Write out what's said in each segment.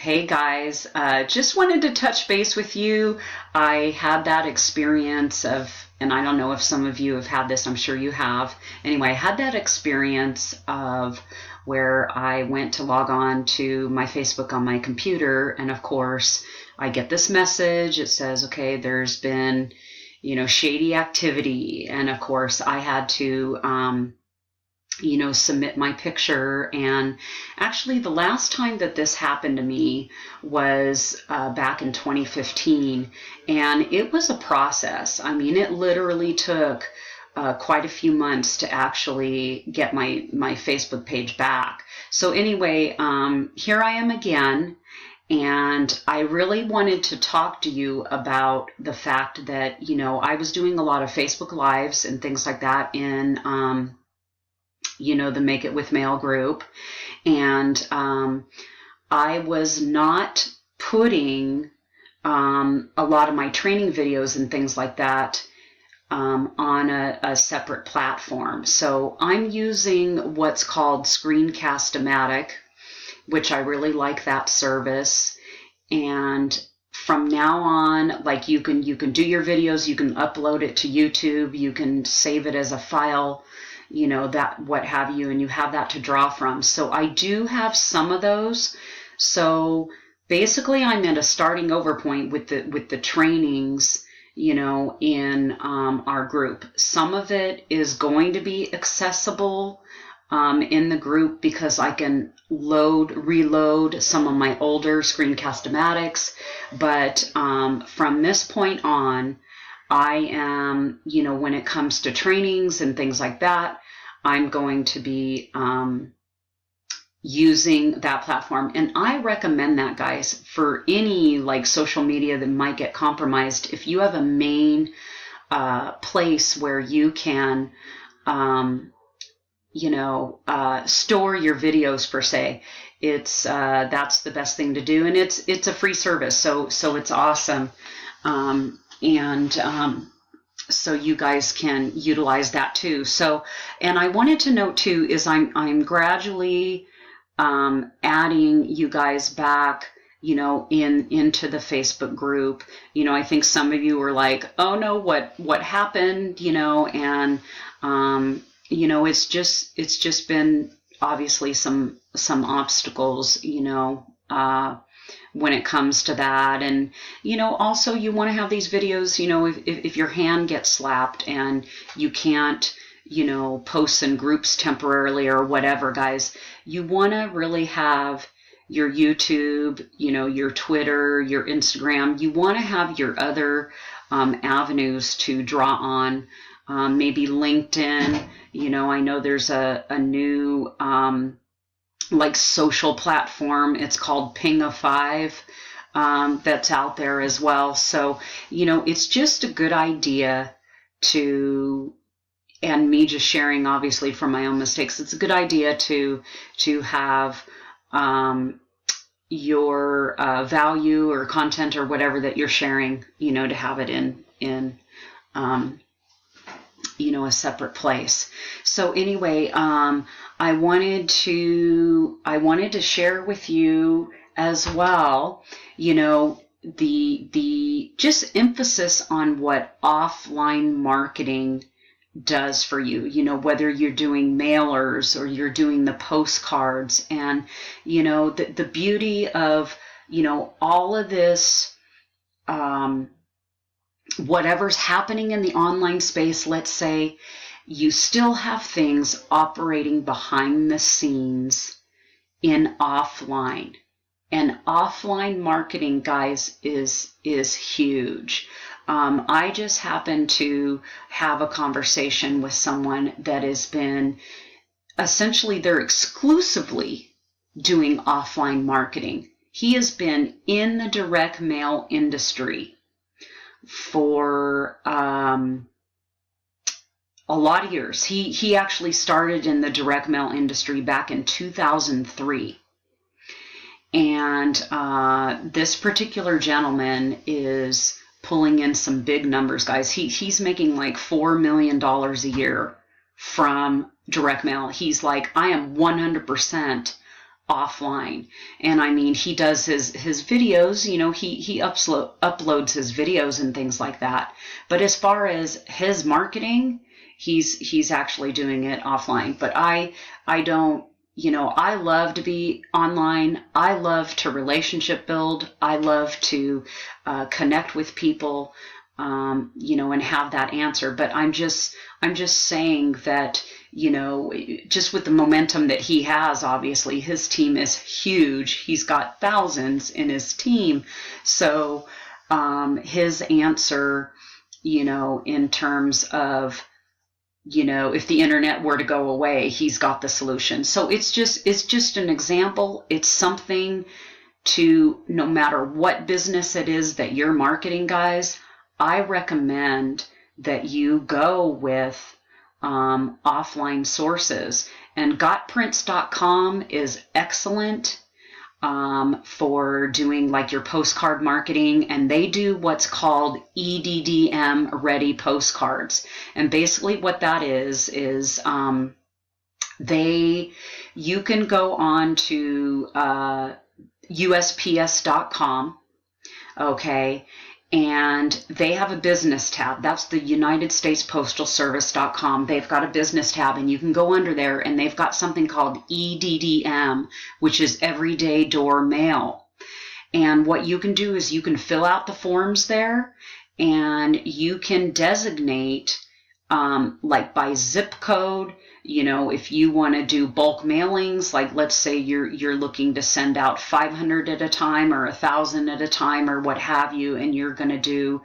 Hey guys, just wanted to touch base with you. I had that experience of, and I don't know if some of you have had this, I'm sure you have. Anyway, I had that experience of where I went to log on to my Facebook on my computer, and of course, I get this message. It says, okay, there's been, shady activity. And of course, I had to, submit my picture. And actually, the last time that this happened to me was back in 2015. And it was a process. I mean, it literally took quite a few months to actually get my Facebook page back. So anyway, here I am again. And I really wanted to talk to you about the fact that, I was doing a lot of Facebook Lives and things like that in, the Make It With Mail group. And I was not putting a lot of my training videos and things like that on a separate platform. So I'm using what's called Screencast-O-Matic, which I really like that service. And from now on, like you can do your videos, you can upload it to YouTube, you can save it as a file, that what have you, and you have that to draw from. So I do have some of those. So basically I'm at a starting over point with the trainings, in our group. Some of it is going to be accessible in the group because I can reload some of my older Screencast-O-Matics. But from this point on, I am, when it comes to trainings and things like that, I'm going to be using that platform. And I recommend that, guys, for any social media that might get compromised. If you have a main place where you can, store your videos per se, that's the best thing to do. And it's a free service. So it's awesome. So you guys can utilize that too. So, and I wanted to note too, is I'm gradually, adding you guys back, into the Facebook group. I think some of you were like, oh no, what happened, and, it's just been obviously some obstacles, when it comes to that. And, also you want to have these videos, if your hand gets slapped and you can't, post in groups temporarily or whatever, guys, you want to really have your YouTube, your Twitter, your Instagram. You want to have your other avenues to draw on, maybe LinkedIn. I know there's a new social platform. It's called Pingify, that's out there as well. So, it's just a good idea to, and me just sharing obviously from my own mistakes, it's a good idea to have your value or content or whatever that you're sharing, to have it in a separate place. So anyway, I wanted to share with you as well, the just emphasis on what offline marketing does for you, whether you're doing mailers or you're doing the postcards. And, the beauty of, all of this, whatever's happening in the online space, let's say, you still have things operating behind the scenes in offline. And offline marketing, guys, is huge. I just happened to have a conversation with someone that has been, essentially, they're exclusively doing offline marketing. He has been in the direct mail industry for a lot of years. He actually started in the direct mail industry back in 2003. And this particular gentleman is pulling in some big numbers, guys. He's making like $4 million a year from direct mail. He's like, I am 100% offline. And I mean, he does his videos, he uploads his videos and things like that. But as far as his marketing, he's actually doing it offline. But I don't, I love to be online. I love to relationship build. I love to connect with people, and have that answer. But I'm just saying that, just with the momentum that he has, obviously his team is huge. He's got thousands in his team. So his answer, in terms of, if the internet were to go away, he's got the solution. So it's just an example. It's something to, no matter what business it is that you're marketing, guys, I recommend that you go with offline sources. And gotprints.com is excellent for doing like your postcard marketing, and they do what's called EDDM ready postcards. And basically what that is you can go on to USPS.com, okay, and they have a business tab. That's the United States Postal Service.com. They've got a business tab, and you can go under there, and they've got something called EDDM, which is Everyday Door Mail. And what you can do is you can fill out the forms there, and you can designate like by zip code. If you want to do bulk mailings, like let's say you're looking to send out 500 at a time or 1,000 at a time or what have you, and you're going to do,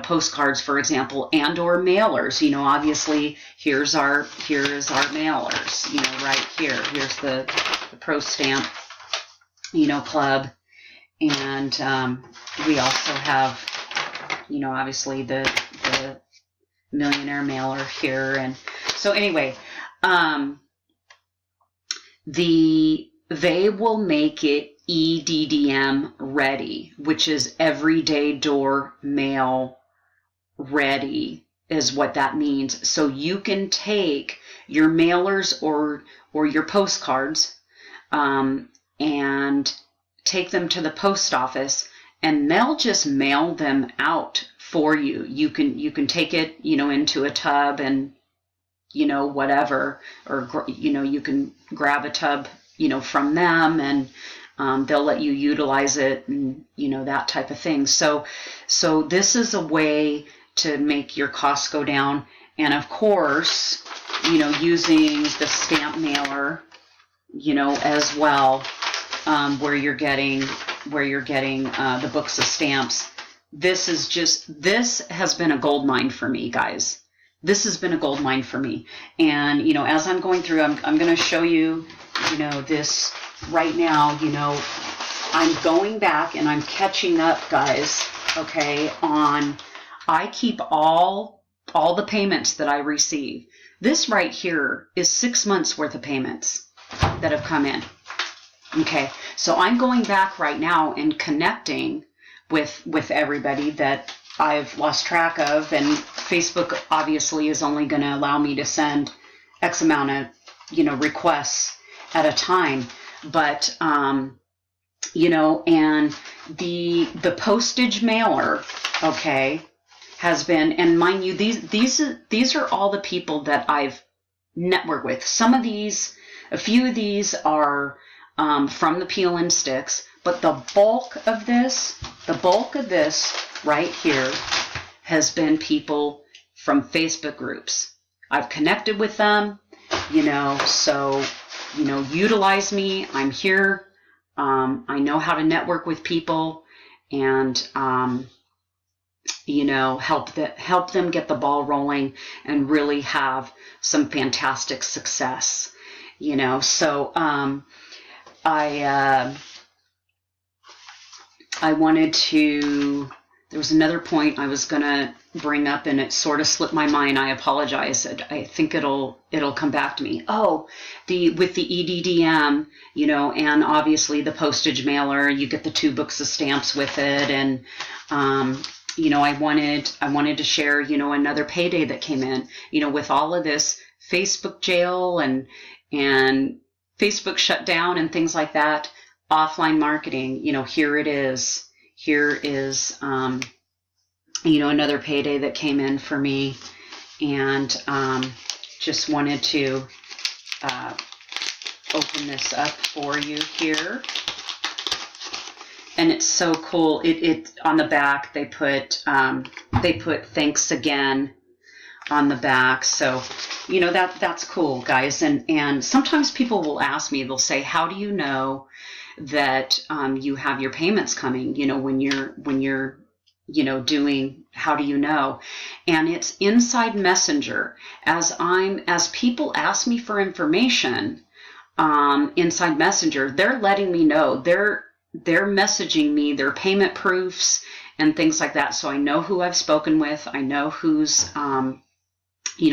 postcards, for example, and or mailers. Obviously here is our mailers. Right here. Here's the Pro Stamp, club, and we also have, obviously the Millionaire Mailer here, and so anyway. They will make it EDDM ready, which is Everyday Door Mail ready, is what that means. So you can take your mailers or your postcards and take them to the post office, and they'll just mail them out for you. You can take it, into a tub and whatever, or, you can grab a tub, from them, and they'll let you utilize it, and, that type of thing. So this is a way to make your costs go down. And of course, using the stamp mailer, as well, where you're getting the books of stamps. This has been a gold mine for me, guys. This has been a gold mine for me. And, as I'm going through, I'm going to show you, this right now. I'm going back and I'm catching up, guys, okay, I keep all the payments that I receive. This right here is 6 months worth of payments that have come in. Okay, so I'm going back right now and connecting with everybody that I've lost track of, and Facebook obviously is only going to allow me to send X amount of, requests at a time. But, and the postage mailer, okay, has been, and mind you, these are all the people that I've networked with. A few of these are from the Peel and Sticks, but the bulk of this right here has been people from Facebook groups. I've connected with them, so, utilize me. I'm here. I know how to network with people, and, help them get the ball rolling and really have some fantastic success, so, I wanted to, there was another point I was going to bring up, and it sort of slipped my mind. I apologize. I think it'll come back to me. Oh, with the EDDM, and obviously the postage mailer, you get the 2 books of stamps with it. And, I wanted to share, another payday that came in, with all of this Facebook jail and Facebook shut down and things like that, offline marketing, here it is. Here is, another payday that came in for me, and just wanted to open this up for you here. And it's so cool. It on the back they put thanks again on the back. So, that's cool, guys. And sometimes people will ask me, they'll say, how do you know that you have your payments coming? When you're doing, how do you know? And it's inside Messenger. As people ask me for information inside Messenger, they're letting me know. They're messaging me their payment proofs and things like that. So I know who I've spoken with. I know who's,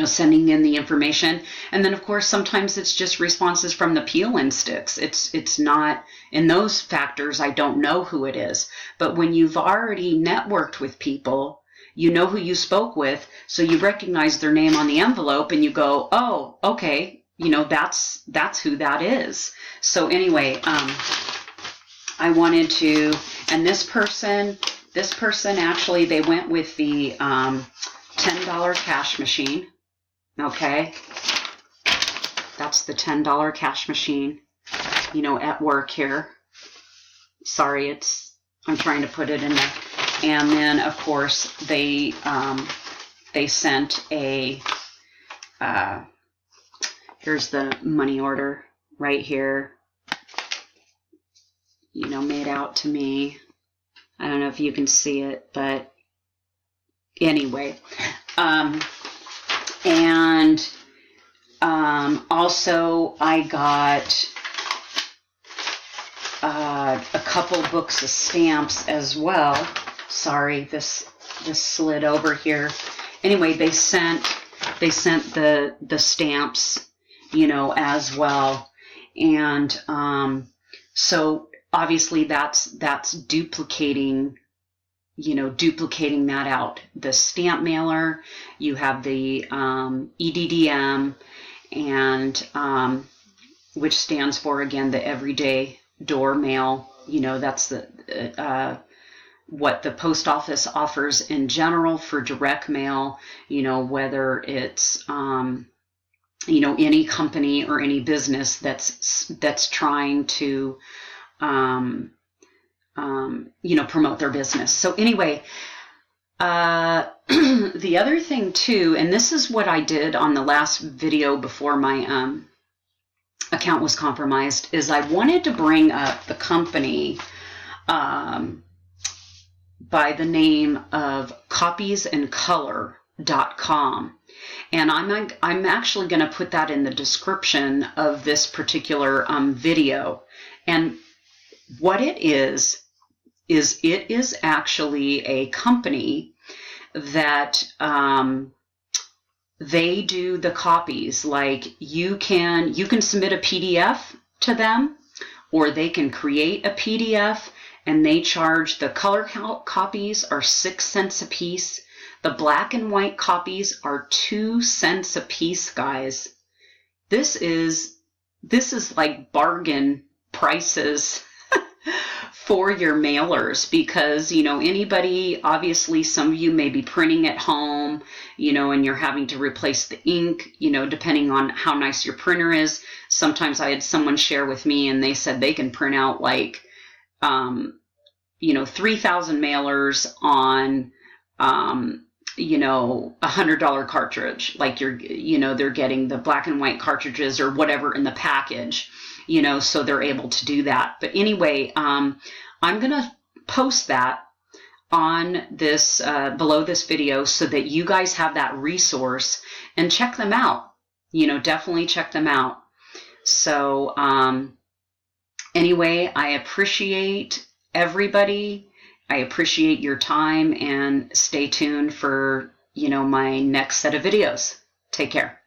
sending in the information. And then, of course, sometimes it's just responses from the peel and sticks. It's not, in those factors, I don't know who it is. But when you've already networked with people, you know who you spoke with, so you recognize their name on the envelope and you go, oh, okay, that's who that is. So anyway, I wanted to, and this person actually, they went with the $10 cash machine. Okay. That's the $10 cash machine, at work here. Sorry, I'm trying to put it in there. And then, of course, they sent a, here's the money order right here, made out to me. I don't know if you can see it, but anyway. And also I got a couple books of stamps as well. Sorry, this slid over here. Anyway, they sent the stamps, as well. And so obviously that's duplicating that out. The stamp mailer, you have the EDDM, and which stands for, again, the everyday door mail. That's the what the post office offers in general for direct mail, whether it's any company or any business that's trying to promote their business. So anyway, the other thing too, and this is what I did on the last video before my account was compromised, is I wanted to bring up the company by the name of copiesandcolor.com. And I'm actually going to put that in the description of this particular video. And what it is it is actually a company that they do the copies. Like you can submit a PDF to them, or they can create a PDF, and they charge, the color copies are 6 cents a piece. The black and white copies are 2 cents a piece, guys. This is like bargain prices for your mailers, because anybody, obviously some of you may be printing at home, and you're having to replace the ink, depending on how nice your printer is. Sometimes I had someone share with me, and they said they can print out like 3,000 mailers on $100 cartridge. Like they're getting the black and white cartridges or whatever in the package, so they're able to do that. But anyway, I'm going to post that on this, below this video, so that you guys have that resource and check them out. Definitely check them out. So, anyway, I appreciate everybody. I appreciate your time, and stay tuned for, my next set of videos. Take care.